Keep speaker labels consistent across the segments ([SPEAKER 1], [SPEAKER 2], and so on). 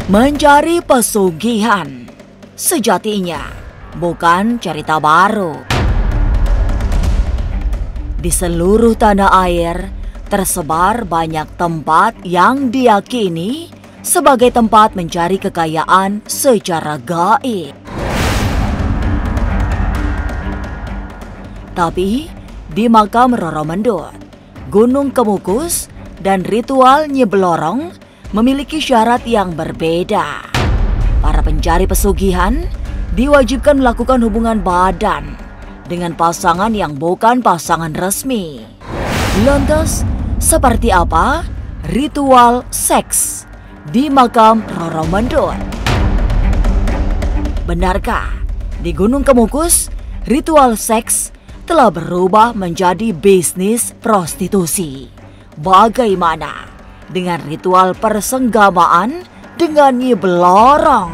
[SPEAKER 1] Mencari pesugihan sejatinya bukan cerita baru. Di seluruh tanah air tersebar banyak tempat yang diyakini sebagai tempat mencari kekayaan secara gaib. Tapi di makam Roro Mendut, Gunung Kemukus, dan ritual Nyi Blorong memiliki syarat yang berbeda. Para pencari pesugihan diwajibkan melakukan hubungan badan dengan pasangan yang bukan pasangan resmi. Lantas, seperti apa ritual seks di makam Roro Mendut? Benarkah di Gunung Kemukus ritual seks telah berubah menjadi bisnis prostitusi? Bagaimana dengan ritual persenggamaan dengan Nyi Blorong?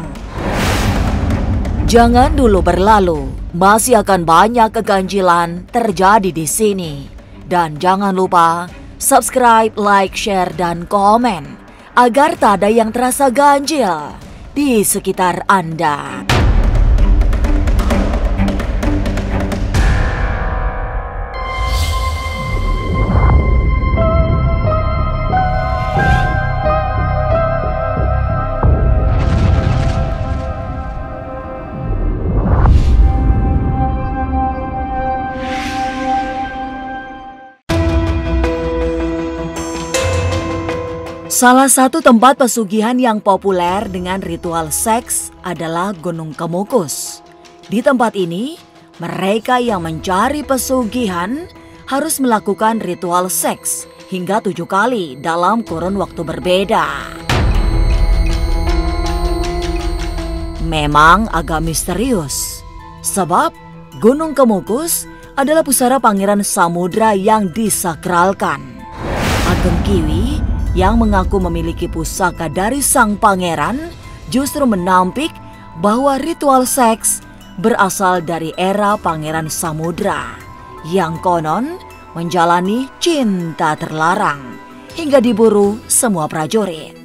[SPEAKER 1] Jangan dulu berlalu, masih akan banyak keganjilan terjadi di sini. Dan jangan lupa subscribe, like, share, dan komen agar tak ada yang terasa ganjil di sekitar Anda. Salah satu tempat pesugihan yang populer dengan ritual seks adalah Gunung Kemukus. Di tempat ini, mereka yang mencari pesugihan harus melakukan ritual seks hingga 7 kali dalam kurun waktu berbeda. Memang agak misterius, sebab Gunung Kemukus adalah pusara Pangeran Samudra yang disakralkan. Ageng Kiwi yang mengaku memiliki pusaka dari sang pangeran justru menampik bahwa ritual seks berasal dari era Pangeran Samudra yang konon menjalani cinta terlarang hingga diburu semua prajurit.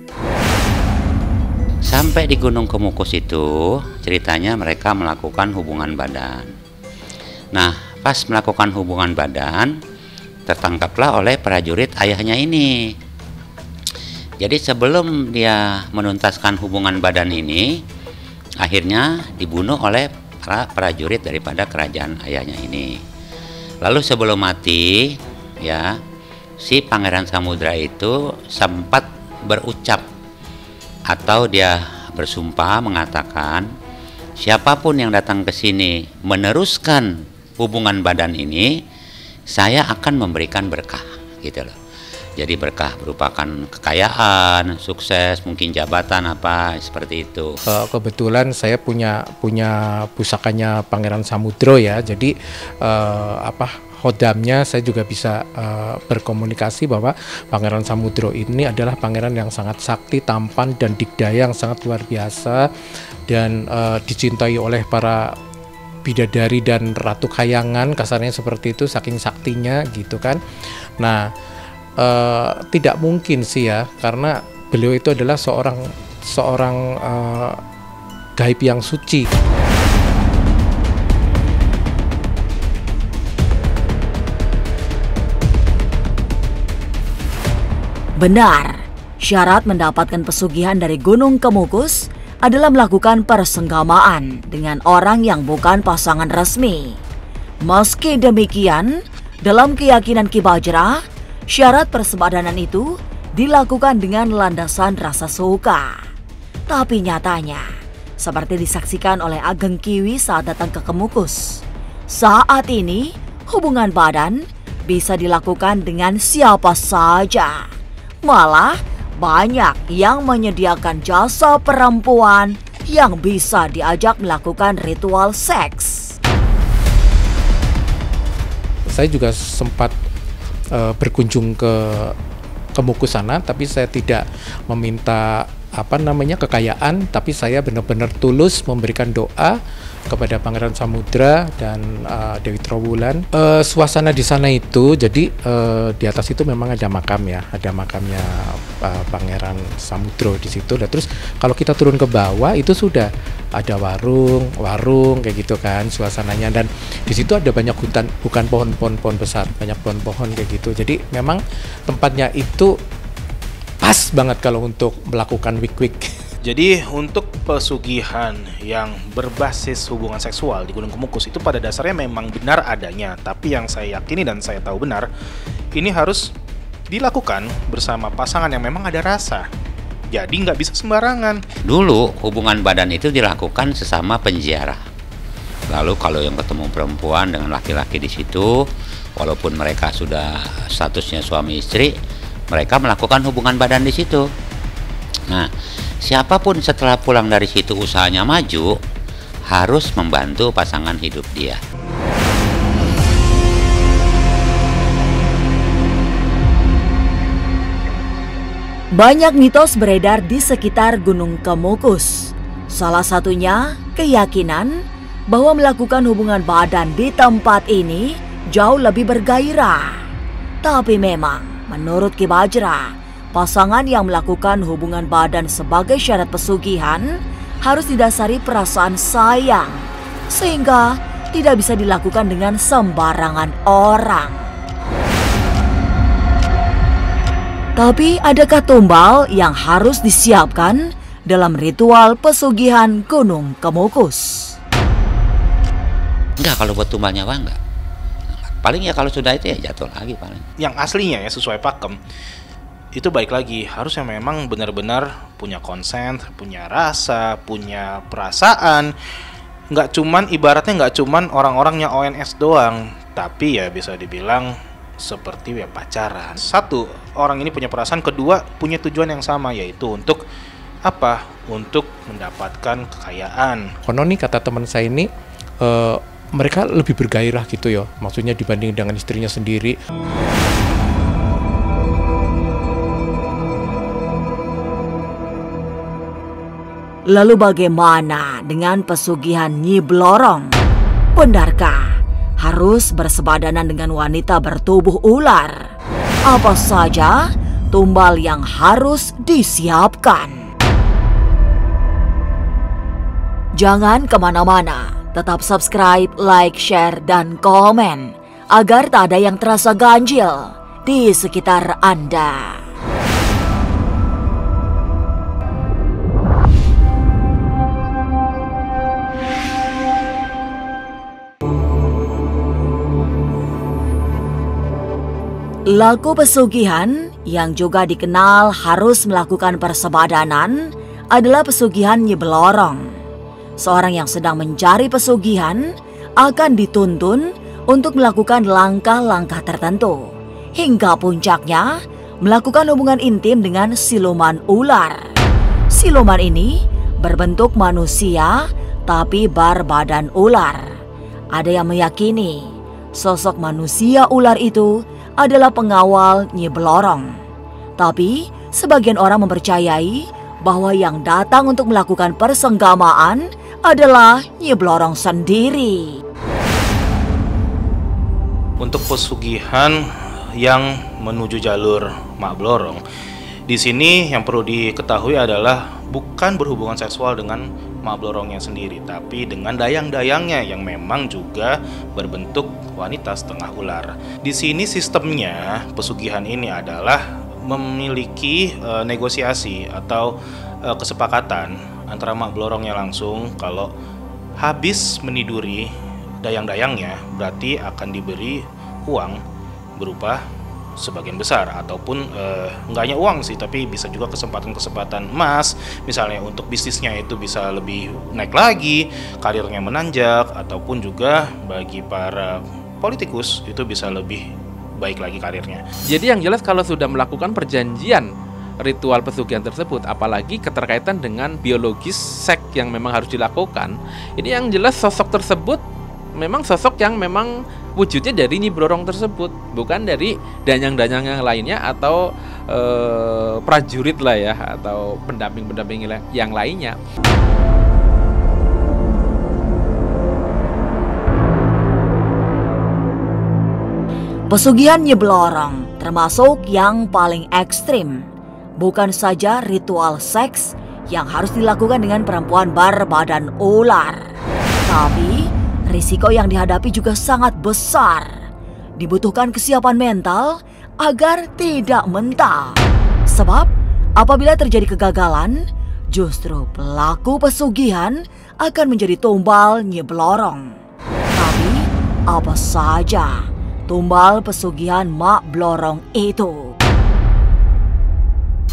[SPEAKER 2] Sampai di Gunung Kemukus itu ceritanya mereka melakukan hubungan badan. Nah, pas melakukan hubungan badan tertangkaplah oleh prajurit ayahnya ini. Jadi sebelum dia menuntaskan hubungan badan ini, akhirnya dibunuh oleh para prajurit daripada kerajaan ayahnya ini. Lalu sebelum mati, ya, si Pangeran Samudra itu sempat berucap atau dia bersumpah mengatakan, siapapun yang datang ke sini meneruskan hubungan badan ini, saya akan memberikan berkah, gitu loh. Jadi berkah merupakan kekayaan, sukses, mungkin jabatan apa seperti itu.
[SPEAKER 3] Kebetulan saya punya pusakanya Pangeran Samudro ya. Jadi hodamnya saya juga bisa berkomunikasi bahwa Pangeran Samudro ini adalah pangeran yang sangat sakti, tampan, dan digdaya yang sangat luar biasa dan dicintai oleh para bidadari dan ratu kayangan, kasarnya seperti itu, saking saktinya gitu kan. Nah, tidak mungkin sih ya, karena beliau itu adalah seorang gaib yang suci.
[SPEAKER 1] Benar, syarat mendapatkan pesugihan dari Gunung Kemukus adalah melakukan persenggamaan dengan orang yang bukan pasangan resmi. Meski demikian, dalam keyakinan Ki Bajra, syarat persebadanan itu dilakukan dengan landasan rasa suka. Tapi nyatanya, seperti disaksikan oleh Ageng Kiwi saat datang ke Kemukus, saat ini hubungan badan bisa dilakukan dengan siapa saja. Malah banyak yang menyediakan jasa perempuan yang bisa diajak melakukan ritual seks.
[SPEAKER 3] Saya juga sempat berkunjung ke Kemukus sana, tapi saya tidak meminta kekayaan, tapi saya benar-benar tulus memberikan doa kepada Pangeran Samudra dan Dewi Trowulan. Suasana di sana itu, jadi di atas itu memang ada makam ya, ada makamnya Pangeran Samudro di situ. Dan terus kalau kita turun ke bawah itu sudah ada warung kayak gitu kan suasananya, dan di situ ada banyak hutan, bukan pohon besar, banyak pohon kayak gitu. Jadi memang tempatnya itu pas banget kalau untuk melakukan wik-wik.
[SPEAKER 4] Jadi untuk pesugihan yang berbasis hubungan seksual di Gunung Kemukus itu pada dasarnya memang benar adanya. Tapi yang saya yakini dan saya tahu benar, ini harus dilakukan bersama pasangan yang memang ada rasa. Jadi nggak bisa sembarangan.
[SPEAKER 2] Dulu hubungan badan itu dilakukan sesama penziarah. Lalu kalau yang ketemu perempuan dengan laki-laki di situ, walaupun mereka sudah statusnya suami istri, mereka melakukan hubungan badan di situ. Nah, siapapun setelah pulang dari situ usahanya maju, harus membantu pasangan hidup dia.
[SPEAKER 1] Banyak mitos beredar di sekitar Gunung Kemukus. Salah satunya keyakinan bahwa melakukan hubungan badan di tempat ini jauh lebih bergairah. Tapi memang menurut Ki Bajra, pasangan yang melakukan hubungan badan sebagai syarat pesugihan harus didasari perasaan sayang, sehingga tidak bisa dilakukan dengan sembarangan orang. Tapi adakah tumbal yang harus disiapkan dalam ritual pesugihan Gunung Kemukus?
[SPEAKER 2] Enggak, kalau buat tumbalnya mah enggak. Paling ya kalau sudah itu ya jatuh lagi paling.
[SPEAKER 4] Yang aslinya ya sesuai pakem, itu baik lagi harusnya memang benar-benar punya konsen, punya rasa, punya perasaan. Ibaratnya nggak cuman orang-orangnya ONS doang, tapi ya bisa dibilang seperti ya pacaran. Satu, orang ini punya perasaan. Kedua, punya tujuan yang sama, yaitu untuk apa? Untuk mendapatkan kekayaan.
[SPEAKER 3] Konon nih kata teman saya ini, mereka lebih bergairah gitu ya, maksudnya dibanding dengan istrinya sendiri.
[SPEAKER 1] Lalu bagaimana dengan pesugihan Nyi Blorong? Benarkah harus bersebadanan dengan wanita bertubuh ular? Apa saja tumbal yang harus disiapkan? Jangan kemana-mana, tetap subscribe, like, share, dan komen agar tak ada yang terasa ganjil di sekitar Anda. Laku pesugihan yang juga dikenal harus melakukan persebadanan adalah pesugihan Nyi Blorong. Seorang yang sedang mencari pesugihan akan dituntun untuk melakukan langkah-langkah tertentu, hingga puncaknya melakukan hubungan intim dengan siluman ular. Siluman ini berbentuk manusia tapi berbadan ular. Ada yang meyakini sosok manusia ular itu adalah pengawal Nyi Blorong. Tapi sebagian orang mempercayai bahwa yang datang untuk melakukan persenggamaan adalah Nyi Blorong sendiri.
[SPEAKER 4] Untuk pesugihan yang menuju jalur Mak Blorong, di sini yang perlu diketahui adalah bukan berhubungan seksual dengan Mak Blorongnya sendiri, tapi dengan dayang-dayangnya yang memang juga berbentuk wanita setengah ular. Di sini sistemnya pesugihan ini adalah memiliki negosiasi atau kesepakatan antara Mak Blorongnya langsung. Kalau habis meniduri dayang-dayangnya, berarti akan diberi uang berupa sebagian besar, ataupun nggak hanya uang sih, tapi bisa juga kesempatan-kesempatan emas, misalnya untuk bisnisnya itu bisa lebih naik lagi, karirnya menanjak, ataupun juga bagi para politikus itu bisa lebih baik lagi karirnya.
[SPEAKER 5] Jadi yang jelas kalau sudah melakukan perjanjian ritual pesugihan tersebut, apalagi keterkaitan dengan biologis seks yang memang harus dilakukan, ini yang jelas sosok tersebut memang sosok yang memang wujudnya dari Nyi Blorong tersebut, bukan dari danyang-danyang yang lainnya atau prajurit lah ya, atau pendamping-pendamping yang lainnya.
[SPEAKER 1] Pesugihan Nyi Blorong termasuk yang paling ekstrim. bukan saja ritual seks yang harus dilakukan dengan perempuan berbadan ular, tapi risiko yang dihadapi juga sangat besar. Dibutuhkan kesiapan mental agar tidak mental. Sebab apabila terjadi kegagalan, justru pelaku pesugihan akan menjadi tumbal Nyi Blorong. Tapi apa saja tumbal pesugihan Mak Blorong itu?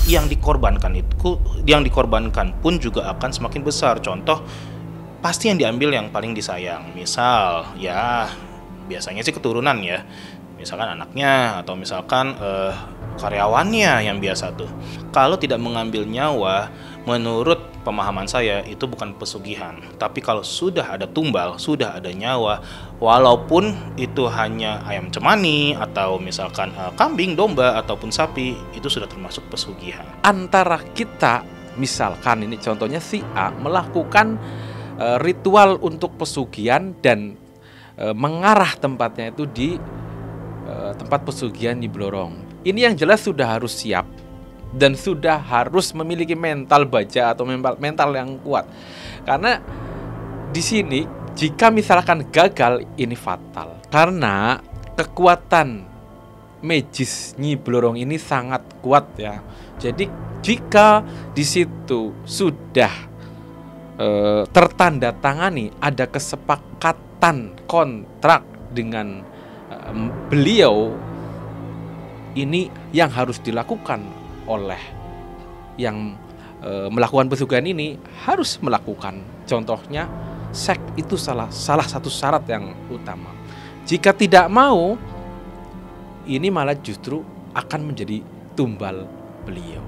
[SPEAKER 4] Yang dikorbankan pun juga akan semakin besar. Contoh, pasti yang diambil yang paling disayang. Misal, ya biasanya sih keturunan ya. Misalkan anaknya atau misalkan karyawannya yang biasa tuh. Kalau tidak mengambil nyawa, menurut pemahaman saya itu bukan pesugihan. Tapi kalau sudah ada tumbal, sudah ada nyawa, walaupun itu hanya ayam cemani atau misalkan kambing, domba ataupun sapi, itu sudah termasuk pesugihan.
[SPEAKER 5] Antara kita, misalkan ini contohnya si A melakukan ritual untuk pesugihan dan mengarah tempatnya itu di tempat pesugihan Nyi Blorong. Ini yang jelas sudah harus siap dan sudah harus memiliki mental baja atau mental yang kuat. Karena di sini jika misalkan gagal, ini fatal. Karena kekuatan magis Nyi Blorong ini sangat kuat ya. Jadi jika di situ sudah tertanda tangani, ada kesepakatan kontrak dengan beliau, ini yang harus dilakukan oleh yang melakukan pesugihan ini harus melakukan. Contohnya seks itu salah satu syarat yang utama. Jika tidak mau, ini malah justru akan menjadi tumbal beliau.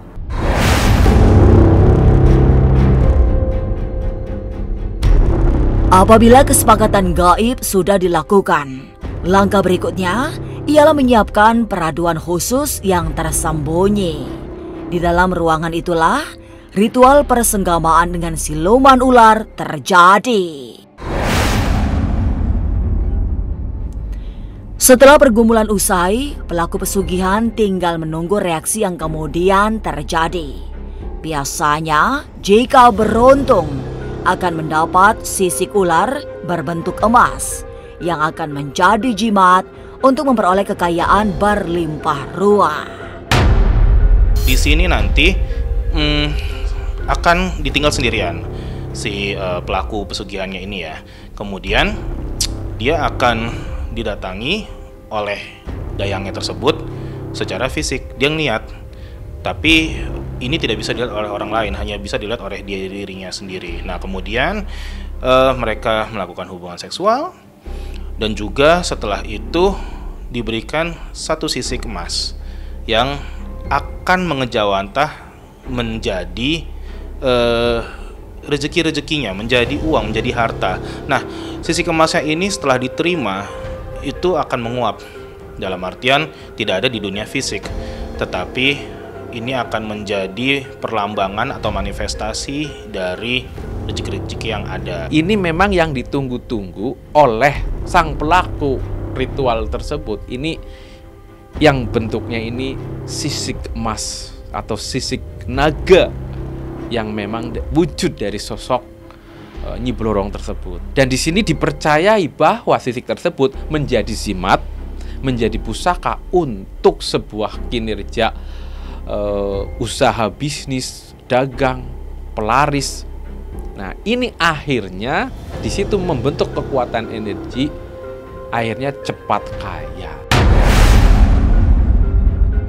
[SPEAKER 1] Apabila kesepakatan gaib sudah dilakukan, langkah berikutnya ialah menyiapkan peraduan khusus yang tersembunyi. Di dalam ruangan itulah ritual persenggamaan dengan siluman ular terjadi. Setelah pergumulan usai, pelaku pesugihan tinggal menunggu reaksi yang kemudian terjadi. Biasanya, jika beruntung, akan mendapat sisik ular berbentuk emas yang akan menjadi jimat untuk memperoleh kekayaan berlimpah ruah.
[SPEAKER 4] Di sini nanti akan ditinggal sendirian si pelaku pesugihannya ini ya. Kemudian dia akan didatangi oleh dayangnya tersebut secara fisik. Dia ngeliat, tapi ini tidak bisa dilihat oleh orang lain, hanya bisa dilihat oleh dirinya sendiri. Nah kemudian mereka melakukan hubungan seksual, dan juga setelah itu diberikan satu sisik emas yang akan mengejawantah menjadi rezeki-rezekinya, menjadi uang, menjadi harta. Nah, sisik emasnya ini setelah diterima itu akan menguap. Dalam artian tidak ada di dunia fisik, tetapi ini akan menjadi perlambangan atau manifestasi dari rezeki-rezeki yang ada.
[SPEAKER 5] Ini memang yang ditunggu-tunggu oleh sang pelaku ritual tersebut. Ini yang bentuknya ini sisik emas atau sisik naga yang memang wujud dari sosok Nyi Blorong tersebut. Dan di sini dipercayai bahwa sisik tersebut menjadi jimat, menjadi pusaka untuk sebuah kinerja usaha bisnis, dagang, pelaris. Nah, ini akhirnya di situ membentuk kekuatan energi, akhirnya cepat kaya.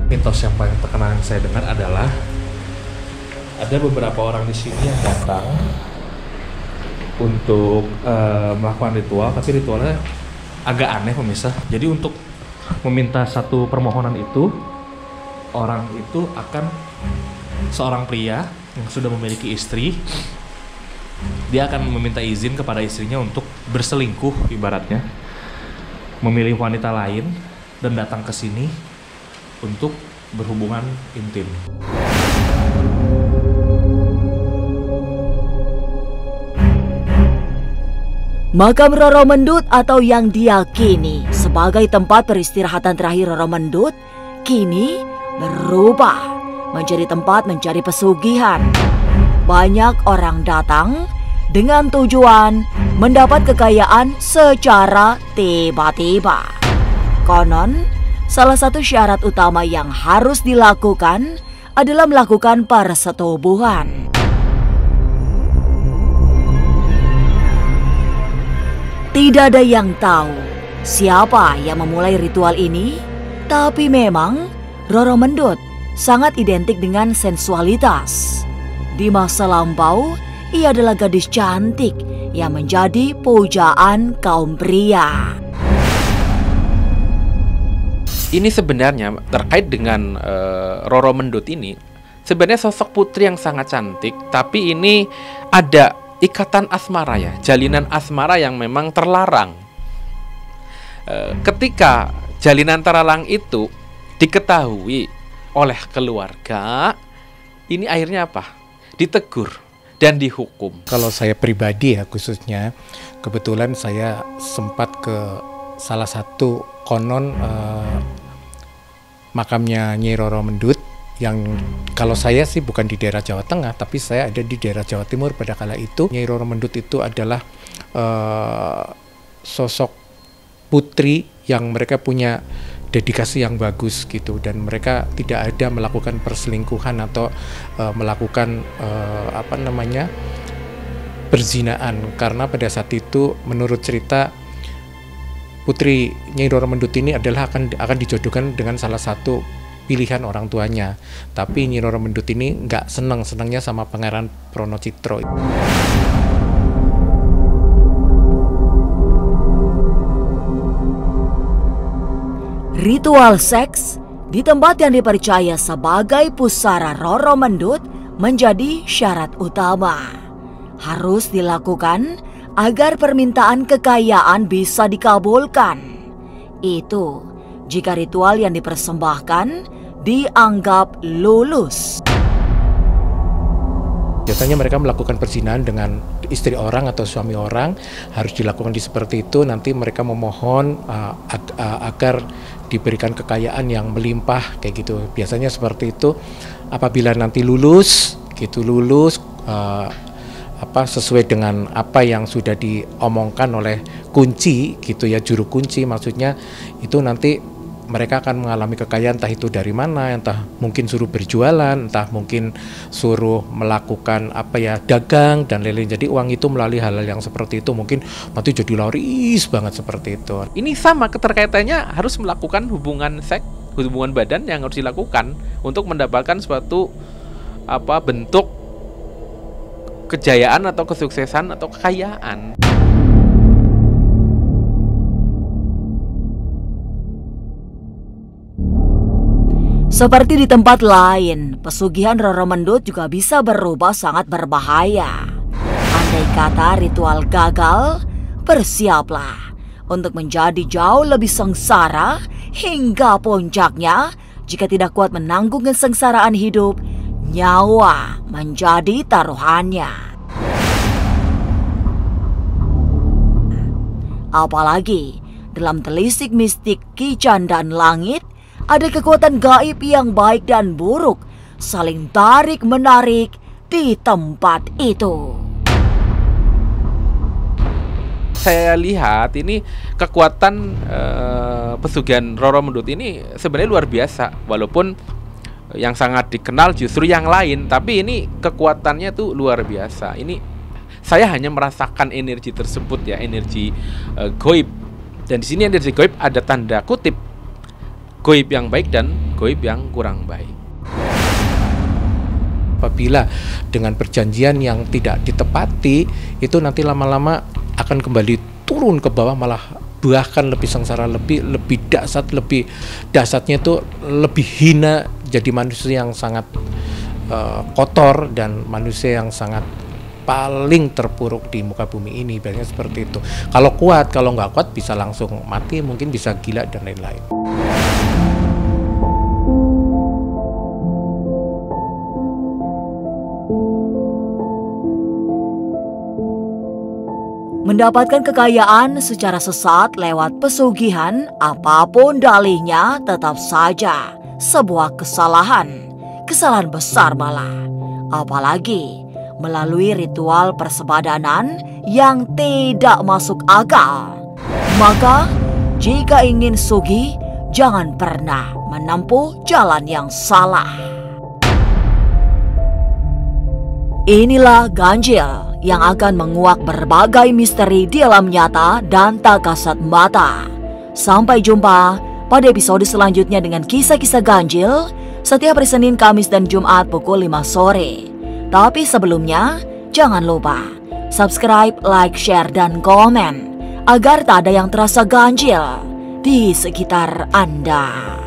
[SPEAKER 3] Mitos yang paling terkenal yang saya dengar adalah ada beberapa orang di sini yang datang untuk melakukan ritual, tapi ritualnya agak aneh pemirsa. Jadi untuk meminta satu permohonan itu, orang itu akan seorang pria yang sudah memiliki istri, dia akan meminta izin kepada istrinya untuk berselingkuh, ibaratnya memilih wanita lain dan datang ke sini untuk berhubungan intim.
[SPEAKER 1] Makam Roro Mendut atau yang diyakini sebagai tempat peristirahatan terakhir Roro Mendut kini berubah menjadi tempat mencari pesugihan. Banyak orang datang dengan tujuan mendapat kekayaan secara tiba-tiba. Konon, salah satu syarat utama yang harus dilakukan adalah melakukan persetubuhan. Tidak ada yang tahu siapa yang memulai ritual ini, tapi memang Roro Mendut sangat identik dengan sensualitas. Di masa lampau, ia adalah gadis cantik yang menjadi pujaan kaum pria.
[SPEAKER 5] Ini sebenarnya terkait dengan Roro Mendut ini, sebenarnya sosok putri yang sangat cantik, tapi ini ada ikatan asmara ya, jalinan asmara yang memang terlarang. Ketika jalinan terlarang itu diketahui oleh keluarga, ini akhirnya apa? Ditegur dan dihukum.
[SPEAKER 3] Kalau saya pribadi ya khususnya, kebetulan saya sempat ke salah satu konon makamnya Nyi Roro Mendut, yang kalau saya sih bukan di daerah Jawa Tengah, tapi saya ada di daerah Jawa Timur pada kala itu. Nyi Roro Mendut itu adalah sosok putri yang mereka punya dedikasi yang bagus gitu, dan mereka tidak ada melakukan perselingkuhan atau melakukan perzinaan, karena pada saat itu menurut cerita putri Nyi Roro Mendut ini adalah akan dijodohkan dengan salah satu pilihan orang tuanya. Tapi Nyi Roro Mendut ini nggak senangnya sama Pangeran Pronocitro.
[SPEAKER 1] Ritual seks di tempat yang dipercaya sebagai pusara Roro Mendut menjadi syarat utama. Harus dilakukan agar permintaan kekayaan bisa dikabulkan. Itu jika ritual yang dipersembahkan dianggap lulus.
[SPEAKER 3] Biasanya mereka melakukan perzinahan dengan istri orang atau suami orang, harus dilakukan seperti itu. Nanti mereka memohon agar diberikan kekayaan yang melimpah kayak gitu. Biasanya seperti itu. Apabila nanti lulus sesuai dengan apa yang sudah diomongkan oleh kunci gitu ya, juru kunci maksudnya, itu nanti mereka akan mengalami kekayaan, entah itu dari mana, entah mungkin suruh berjualan, entah mungkin suruh melakukan dagang dan lain-lain. Jadi uang itu melalui hal-hal yang seperti itu mungkin nanti jadi laris banget seperti itu.
[SPEAKER 5] Ini sama keterkaitannya, harus melakukan hubungan seks, hubungan badan yang harus dilakukan untuk mendapatkan suatu bentuk kejayaan atau kesuksesan atau kekayaan.
[SPEAKER 1] Seperti di tempat lain, pesugihan Roro Mendut juga bisa berubah sangat berbahaya. Andai kata ritual gagal, bersiaplah untuk menjadi jauh lebih sengsara hingga puncaknya. Jika tidak kuat menanggung kesengsaraan hidup, nyawa menjadi taruhannya. Apalagi dalam telisik mistik Ki Candaan Langit, ada kekuatan gaib yang baik dan buruk saling tarik-menarik di tempat itu.
[SPEAKER 5] Saya lihat ini kekuatan pesugihan Roro Mendut ini sebenarnya luar biasa. Walaupun yang sangat dikenal justru yang lain, tapi ini kekuatannya tuh luar biasa. Ini saya hanya merasakan energi tersebut ya, energi gaib. Dan di sini energi gaib ada tanda kutip, gaib yang baik dan gaib yang kurang baik.
[SPEAKER 3] Apabila dengan perjanjian yang tidak ditepati, itu nanti lama-lama akan kembali turun ke bawah, malah bahkan lebih sengsara, lebih dahsyatnya itu lebih hina, jadi manusia yang sangat kotor dan manusia yang sangat paling terpuruk di muka bumi ini. Biasanya seperti itu. Kalau kuat, kalau nggak kuat bisa langsung mati, mungkin bisa gila dan lain-lain.
[SPEAKER 1] Mendapatkan kekayaan secara sesat lewat pesugihan, apapun dalihnya, tetap saja sebuah kesalahan. kesalahan besar malah. Apalagi melalui ritual persebadanan yang tidak masuk akal. Maka, jika ingin sugih, jangan pernah menempuh jalan yang salah. Inilah ganjil yang akan menguak berbagai misteri di alam nyata dan tak kasat mata. Sampai jumpa pada episode selanjutnya dengan kisah-kisah ganjil setiap hari Senin, Kamis, dan Jumat pukul 5 sore. Tapi sebelumnya, jangan lupa subscribe, like, share, dan komen agar tak ada yang terasa ganjil di sekitar Anda.